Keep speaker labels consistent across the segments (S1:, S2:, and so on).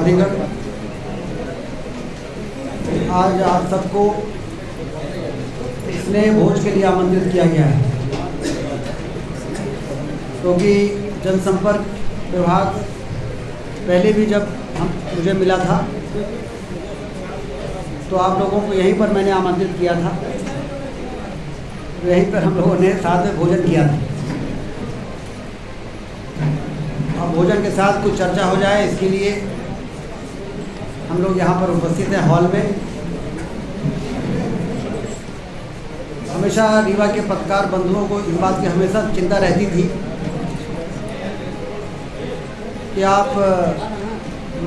S1: अधिगण, आज आप सबको स्नेह भोज के लिए आमंत्रित किया गया है, क्योंकि जनसंपर्क विभाग पहले भी जब मुझे मिला था तो आप लोगों को यहीं पर मैंने आमंत्रित किया था, यहीं पर हम लोगों ने साथ में भोजन किया था। अब भोजन के साथ कुछ चर्चा हो जाए, इसके लिए हम लोग यहाँ पर उपस्थित हैं हॉल में। हमेशा रीवा के पत्रकार बंधुओं को इस बात की हमेशा चिंता रहती थी कि आप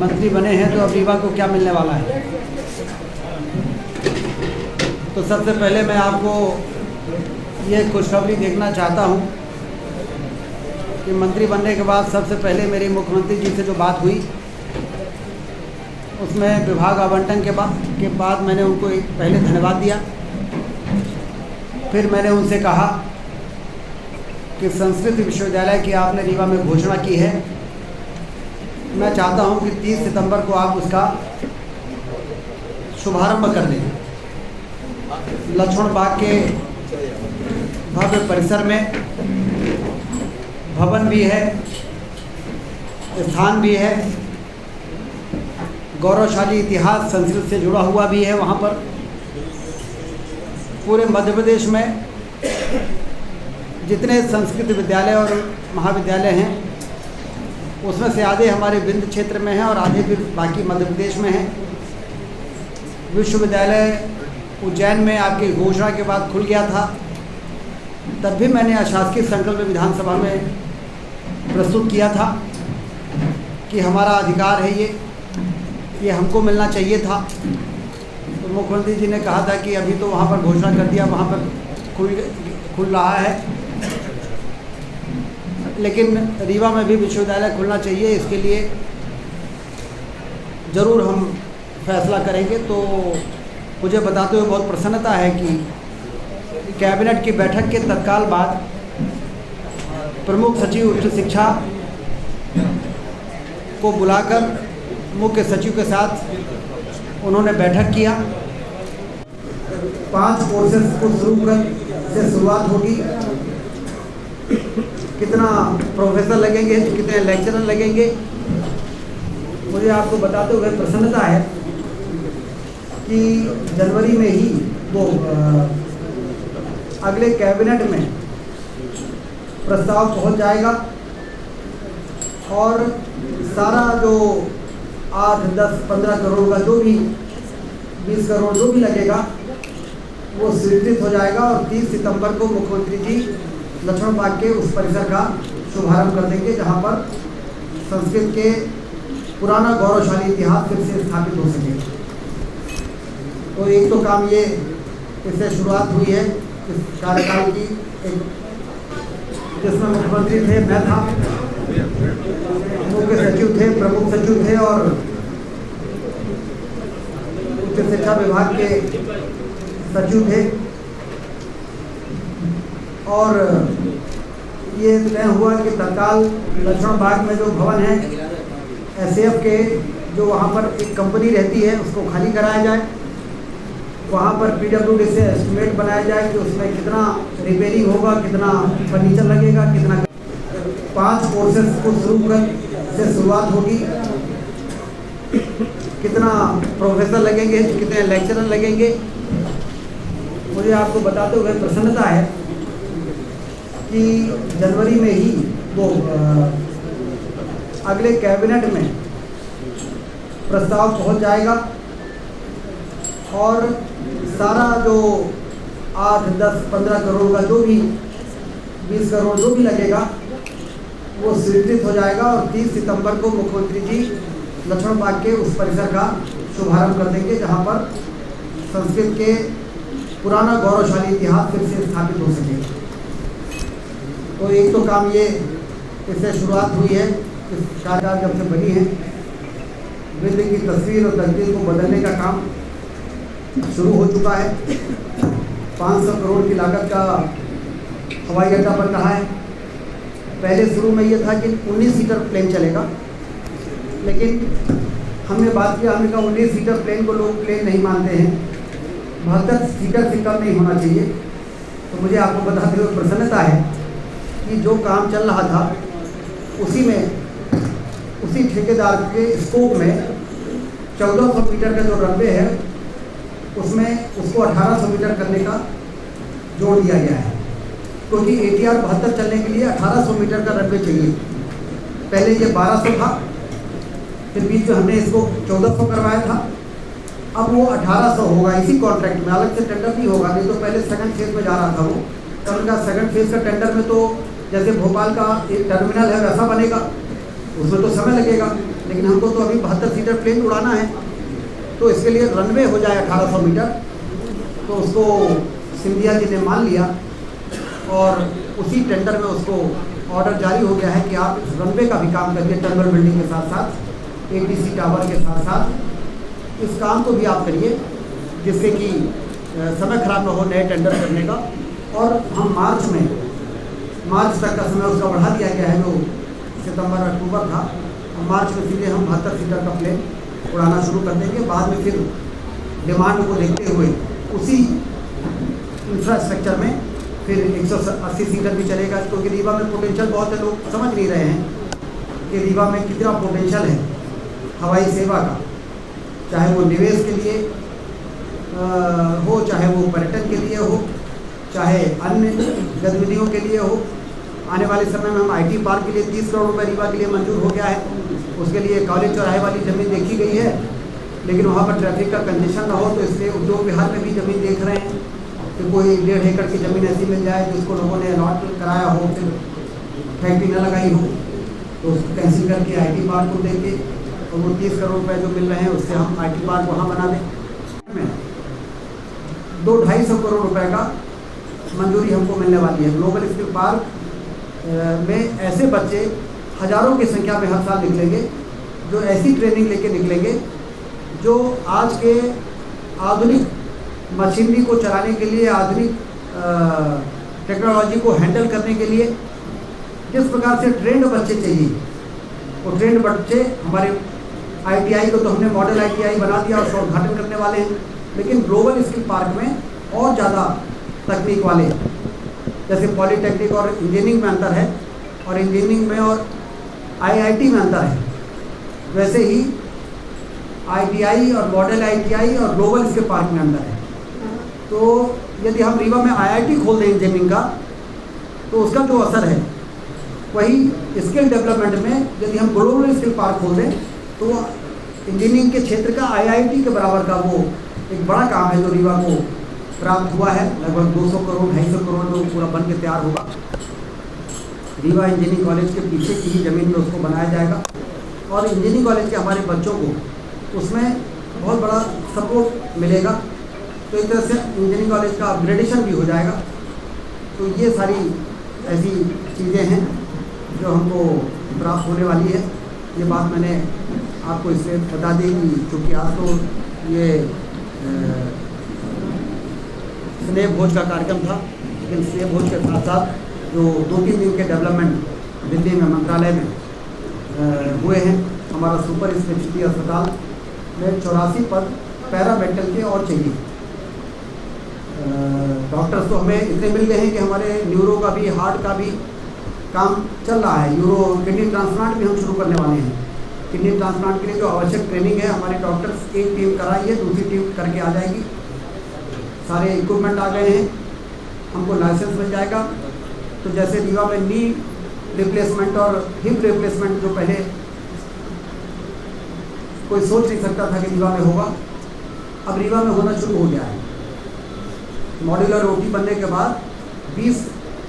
S1: मंत्री बने हैं तो अब रीवा को क्या मिलने वाला है। तो सबसे पहले मैं आपको ये खुशखबरी देखना चाहता हूँ कि मंत्री बनने के बाद सबसे पहले मेरी मुख्यमंत्री जी से जो बात हुई, उसमें विभाग आवंटन के बाद मैंने उनको पहले धन्यवाद दिया। फिर मैंने उनसे कहा कि संस्कृत विश्वविद्यालय की आपने रीवा में घोषणा की है, मैं चाहता हूं कि 30 सितंबर को आप उसका शुभारंभ कर दें। लक्ष्मण बाग के भव्य परिसर में भवन भी है, स्थान भी है, गौरवशाली इतिहास संस्कृत से जुड़ा हुआ भी है। वहाँ पर पूरे मध्य प्रदेश में जितने संस्कृत विद्यालय और महाविद्यालय हैं, उसमें से आधे हमारे विंध्य क्षेत्र में हैं और आधे फिर बाकी मध्य प्रदेश में हैं। विश्वविद्यालय उज्जैन में आपकी घोषणा के बाद खुल गया था, तब भी मैंने अशासकीय संकल्प विधानसभा में प्रस्तुत किया था कि हमारा अधिकार है, ये हमको मिलना चाहिए था। तो मुख्यमंत्री जी ने कहा था कि अभी तो वहाँ पर घोषणा कर दिया, वहाँ पर खुल रहा है, लेकिन रीवा में भी विश्वविद्यालय खुलना चाहिए, इसके लिए ज़रूर हम फैसला करेंगे। तो मुझे बताते हुए बहुत प्रसन्नता है कि कैबिनेट की बैठक के तत्काल बाद प्रमुख सचिव उच्च शिक्षा को बुलाकर मुख्य सचिव के साथ उन्होंने बैठक किया। 5 कोर्सेज को से शुरुआत होगी। कितना प्रोफेसर लगेंगे, कितने लेक्चरर लगेंगे, मुझे आपको बताते हुए प्रसन्नता है कि जनवरी में ही वो अगले कैबिनेट में प्रस्ताव पहुंच जाएगा और सारा जो 8, 10, 15 करोड़ का जो भी 20 करोड़ जो भी लगेगा वो स्वीकृत हो जाएगा और 30 सितंबर को मुख्यमंत्री जी लक्ष्मण बाग के उस परिसर का शुभारंभ कर देंगे, जहां पर संस्कृत के पुराना गौरवशाली इतिहास फिर से स्थापित हो सके। तो एक तो काम ये इससे शुरुआत हुई है इस कार्यकाल की, जिसमें मुख्यमंत्री थे, मैं था, मुख्य सचिव थे, प्रमुख सचिव थे और उच्च शिक्षा विभाग के सचिव थे। और ये तय हुआ कि तत्काल लक्ष्मण बाग में जो भवन है एसएफ के, जो वहाँ पर एक कंपनी रहती है, उसको खाली कराया जाए। वहाँ पर पीडब्ल्यूडी से एस्टिमेट बनाया जाए कि उसमें कितना रिपेयरिंग होगा, कितना फर्नीचर लगेगा, कितना। 5 कोर्सेज को से शुरुआत होगी। कितना प्रोफेसर लगेंगे, कितने लेक्चरर लगेंगे, मुझे आपको बताते हुए प्रसन्नता है कि जनवरी में ही वो अगले कैबिनेट में प्रस्ताव पहुंच जाएगा और सारा जो 8, 10, 15 करोड़ का जो भी 20 करोड़ जो भी लगेगा वो स्वीकृत हो जाएगा और 30 सितंबर को मुख्यमंत्री जी लक्ष्मण बाग के उस परिसर का शुभारंभ कर देंगे, जहां पर संस्कृत के पुराना गौरवशाली इतिहास फिर से स्थापित हो सके। तो एक तो काम ये इससे शुरुआत हुई है, इस कार्यकाल जब से बनी है, विंध्य की तस्वीर और तकदीर को बदलने का काम शुरू हो चुका है। 500 करोड़ की लागत का हवाई अड्डा बन रहा है। पहले शुरू में ये था कि 19 सीटर प्लेन चलेगा, लेकिन हमने बात किया, हमने कहा 19 सीटर प्लेन को लोग प्लेन नहीं मानते हैं, 72 सीटर से कम नहीं होना चाहिए। तो मुझे आपको बताते हुए प्रसन्नता है कि जो काम चल रहा था उसी ठेकेदार के स्कोप में 1400 मीटर का जो रनवे है उसमें उसको 1800 मीटर करने का जोड़ दिया गया है, क्योंकि ATR 72 चलने के लिए 1800 मीटर का रनवे चाहिए। पहले ये 1200 था, फिर बीच में हमने इसको 1400 करवाया था, अब वो 1800 होगा इसी कॉन्ट्रैक्ट में, अलग से टेंडर नहीं होगा। नहीं तो पहले सेकंड फेज में जा रहा था वो, तो उनका सेकंड फेज का टेंडर में तो जैसे भोपाल का एक टर्मिनल है वैसा बनेगा, उसमें तो समय लगेगा, लेकिन हमको तो अभी 72 सीटर प्लेन उड़ाना है, तो इसके लिए रनवे हो जाए 1800 मीटर। तो उसको सिंधिया जी ने मान लिया और उसी टेंडर में उसको ऑर्डर जारी हो गया है कि आप इस रनवे का भी काम करिए, टर्मिनल बिल्डिंग के साथ साथ ATC टावर के साथ साथ इस काम को भी आप करिए, जिससे कि समय खराब न हो नए टेंडर करने का। और हम मार्च तक का समय उसका बढ़ा दिया गया है, जो सितंबर अक्टूबर था, और मार्च में सीधे हम 72 सीटर का प्लेन उड़ाना शुरू कर देंगे। बाद में फिर डिमांड को देखते हुए उसी इंफ्रास्ट्रक्चर में फिर 180 सीटर भी चलेगा, क्योंकि रीवा में पोटेंशियल बहुत है, लोग समझ नहीं रहे हैं कि रीवा में कितना पोटेंशियल है हवाई सेवा का, चाहे वो निवेश के लिए हो, चाहे वो पर्यटन के लिए हो, चाहे अन्य गतिविधियों के लिए हो। आने वाले समय में हम IT पार्क के लिए 30 करोड़ रुपये रीवा के लिए मंजूर हो गया है, उसके लिए कॉलेज चौराहे वाली ज़मीन देखी गई है, लेकिन वहाँ पर ट्रैफिक का कंजेशन ना हो, तो इसलिए उद्योग विहार में भी ज़मीन देख रहे हैं कि कोई 1.5 एकड़ की ज़मीन ऐसी मिल जाए जिसको लोगों ने अलॉट कराया हो, फिर फैक्ट्री न लगाई हो, तो उसको कैंसिल करके IT पार्क को देंगे, और वो 30 करोड़ रुपये जो मिल रहे हैं उससे हम IT पार्क वहाँ बना दें। 200-250 करोड़ रुपए का मंजूरी हमको मिलने वाली है। ग्लोबल स्किल पार्क में ऐसे बच्चे हज़ारों की संख्या में हर साल निकलेंगे, जो ऐसी ट्रेनिंग लेके निकलेंगे जो आज के आधुनिक मशीनरी को चलाने के लिए, आधुनिक टेक्नोलॉजी को हैंडल करने के लिए जिस प्रकार से ट्रेंड बच्चे चाहिए, वो ट्रेंड बच्चे हमारे ITI को तो हमने मॉडल ITI बना दिया और उसका उद्घाटन करने वाले हैं, लेकिन ग्लोबल स्किल पार्क में और ज़्यादा तकनीक वाले, जैसे पॉलीटेक्निक और इंजीनियरिंग में अंतर है, और इंजीनियरिंग में और IIT में अंतर है, वैसे ही ITI और मॉडल ITI और ग्लोबल स्किल पार्क में अंतर है। तो यदि हम रीवा में IIT खोल दें इंजीनियरिंग का, तो उसका जो असर है वही स्किल डेवलपमेंट में यदि हम ग्लोबल स्किल पार्क खोल दें, तो इंजीनियरिंग के क्षेत्र का IIT के बराबर का वो एक बड़ा काम है जो रीवा को प्राप्त हुआ है। लगभग 200 करोड़ 250 करोड़ में पूरा बन के तैयार होगा। रीवा इंजीनियरिंग कॉलेज के पीछे की ही ज़मीन में उसको बनाया जाएगा, और इंजीनियरिंग कॉलेज के हमारे बच्चों को उसमें बहुत बड़ा सपोर्ट मिलेगा, तो एक तरह से इंजीनियरिंग कॉलेज का अपग्रेडेशन भी हो जाएगा। तो ये सारी ऐसी चीज़ें हैं जो हमको प्राप्त होने वाली है। ये बात मैंने आपको इसलिए बता दी कि चूँकि आज तो ये स्नेह भोज का कार्यक्रम था, लेकिन स्नेह भोज के साथ साथ जो 2-3 दिन के डेवलपमेंट दिल्ली में मंत्रालय में हुए हैं, हमारा सुपर स्पेशलिटी अस्पताल में 84 पद पैरामेडिकल के और चाहिए। डॉक्टर्स तो हमें इतने मिल गए हैं कि हमारे न्यूरो का भी, हार्ट का भी काम चल रहा है। यूरो किडनी ट्रांसप्लांट भी हम शुरू करने वाले हैं। किडनी ट्रांसप्लांट के लिए जो आवश्यक ट्रेनिंग है, हमारे डॉक्टर्स एक टीम कराई है, दूसरी टीम करके आ जाएगी। सारे इक्विपमेंट आ गए हैं, हमको लाइसेंस मिल जाएगा। तो जैसे रीवा में नी रिप्लेसमेंट और हिप रिप्लेसमेंट जो पहले कोई सोच नहीं सकता था कि रीवा में होगा, अब रीवा में होना शुरू हो गया है। मॉड्यूलर OT बनने के बाद 20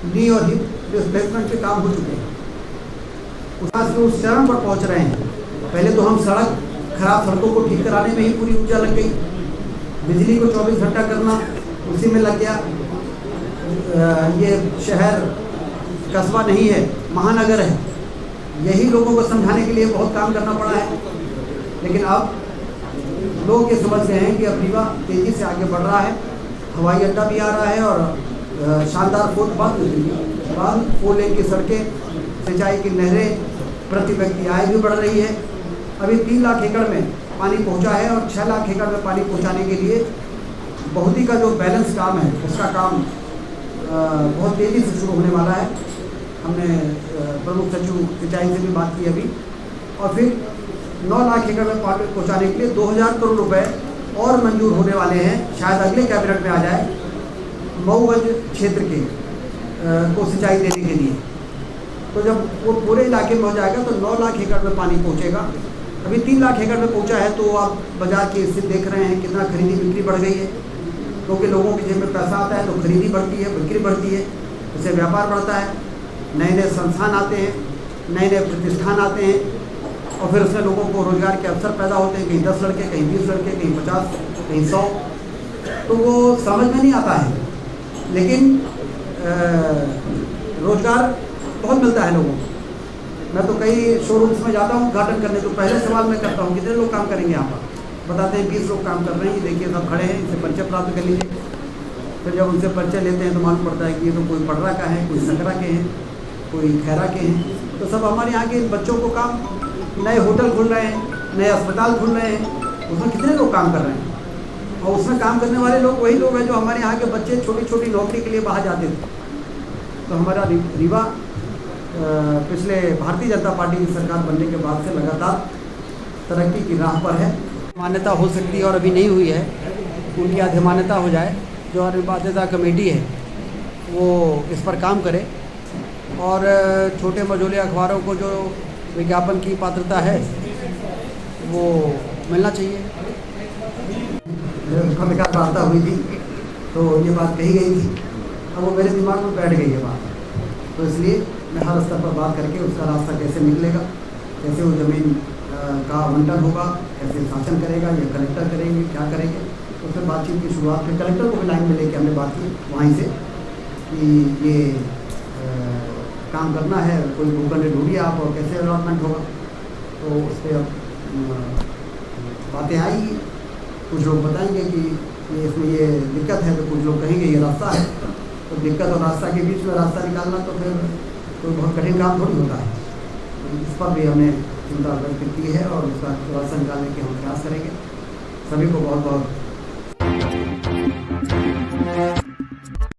S1: नी और हिप रिप्लेसमेंट के काम हो चुके हैं। उस चरण पर पहुंच रहे हैं। पहले तो हम खराब सड़कों को ठीक कराने में ही पूरी ऊर्जा लग गई, बिजली को 24 घंटा करना उसी में लग गया। ये शहर कस्बा नहीं है, महानगर है, यही लोगों को समझाने के लिए बहुत काम करना पड़ा है। लेकिन अब लोग ये समझ गए हैं कि अब रीवा तेज़ी से आगे बढ़ रहा है। हवाई अड्डा भी आ रहा है और शानदार फुटपाथ 4 लेन की सड़कें, सिंचाई की नहरें, प्रति व्यक्ति आय भी बढ़ रही है। अभी 3 लाख एकड़ में पानी पहुंचा है और 6 लाख एकड़ में पानी पहुंचाने के लिए बहुती का जो बैलेंस काम है उसका काम बहुत तेज़ी से शुरू होने वाला है। हमने प्रमुख सचिव सिंचाई से भी बात की अभी, और फिर 9 लाख एकड़ में पानी पहुँचाने के लिए 2000 करोड़ रुपए और मंजूर होने वाले हैं, शायद अगले कैबिनेट में आ जाए, मऊगंज क्षेत्र के को सिंचाई देने के लिए। तो जब वो पूरे इलाके में हो जाएगा तो 9 लाख एकड़ में पानी पहुँचेगा। अभी 3 लाख एकड़ में पहुँचा है, तो आप बाजार की स्थिति देख रहे हैं कितना खरीदी बिक्री बढ़ गई है, क्योंकि लोगों की जेब में पैसा आता है तो खरीदी बढ़ती है, बिक्री बढ़ती है, उससे व्यापार बढ़ता है, नए नए संस्थान आते हैं, नए नए प्रतिष्ठान आते हैं, और फिर उसमें लोगों को रोज़गार के अवसर पैदा होते हैं, कहीं 10 लड़के, कहीं 20 लड़के, कहीं 50, कहीं 100। तो वो समझ में नहीं आता है, लेकिन रोज़गार बहुत मिलता है लोगों को। मैं तो कई शोरूम्स में जाता हूँ उद्घाटन करने, तो पहले सवाल मैं करता हूँ कितने लोग काम करेंगे यहाँ पर, बताते हैं 20 लोग काम कर रहे हैं, ये देखिए सब खड़े हैं, इनसे परिचय प्राप्त कर लीजिए। फिर जब उनसे परिचय लेते हैं तो मालूम पड़ता है कि ये तो कोई पडरा का है, कोई सकरा के हैं, कोई खैरा के हैं। तो सब हमारे यहाँ के बच्चों को काम, नए होटल खुल रहे हैं, नए अस्पताल खुल रहे हैं, उसमें कितने लोग काम कर रहे हैं, और उसमें काम करने वाले लोग वही लोग हैं जो हमारे यहाँ के बच्चे छोटी छोटी नौकरी के लिए बाहर जाते थे। तो हमारा रीवा पिछले भारतीय जनता पार्टी की सरकार बनने के बाद से लगातार तरक्की की राह पर है। मान्यता हो सकती है और अभी नहीं हुई है, उनकी अधिमान्यता हो जाए, जो अधिमान्यता कमेटी है वो इस पर काम करे, और छोटे मझोले अखबारों को जो विज्ञापन की पात्रता है वो मिलना चाहिए। पत्रकार वार्ता हुई थी तो ये बात कही गई थी, अब वो मेरे दिमाग में बैठ गई है बात, तो इसलिए मैं हर स्तर पर बात करके उसका रास्ता कैसे निकलेगा, कैसे वो ज़मीन का आवंटन होगा, कैसे शासन करेगा, या कलेक्टर करेंगे, क्या करेंगे, तो फिर बातचीत की शुरुआत फिर कलेक्टर को भी लाइन में लेके हमने बात की वहीं से कि ये काम करना है, कोई भूखंड ढूंढिए आप और कैसे अलॉटमेंट होगा। तो उस पर अब बातें आएगी, कुछ लोग बताएंगे कि ये इसमें ये दिक्कत है, तो कुछ लोग कहेंगे ये रास्ता है। तो दिक्कत और रास्ता के बीच में रास्ता निकालना तो फिर कोई बहुत कठिन काम थोड़ी होता है। तो इस पर भी हमने चिंता व्यक्त की है और उसका रास्ता निकालने के हम प्रयास करेंगे। सभी को बहुत बहुत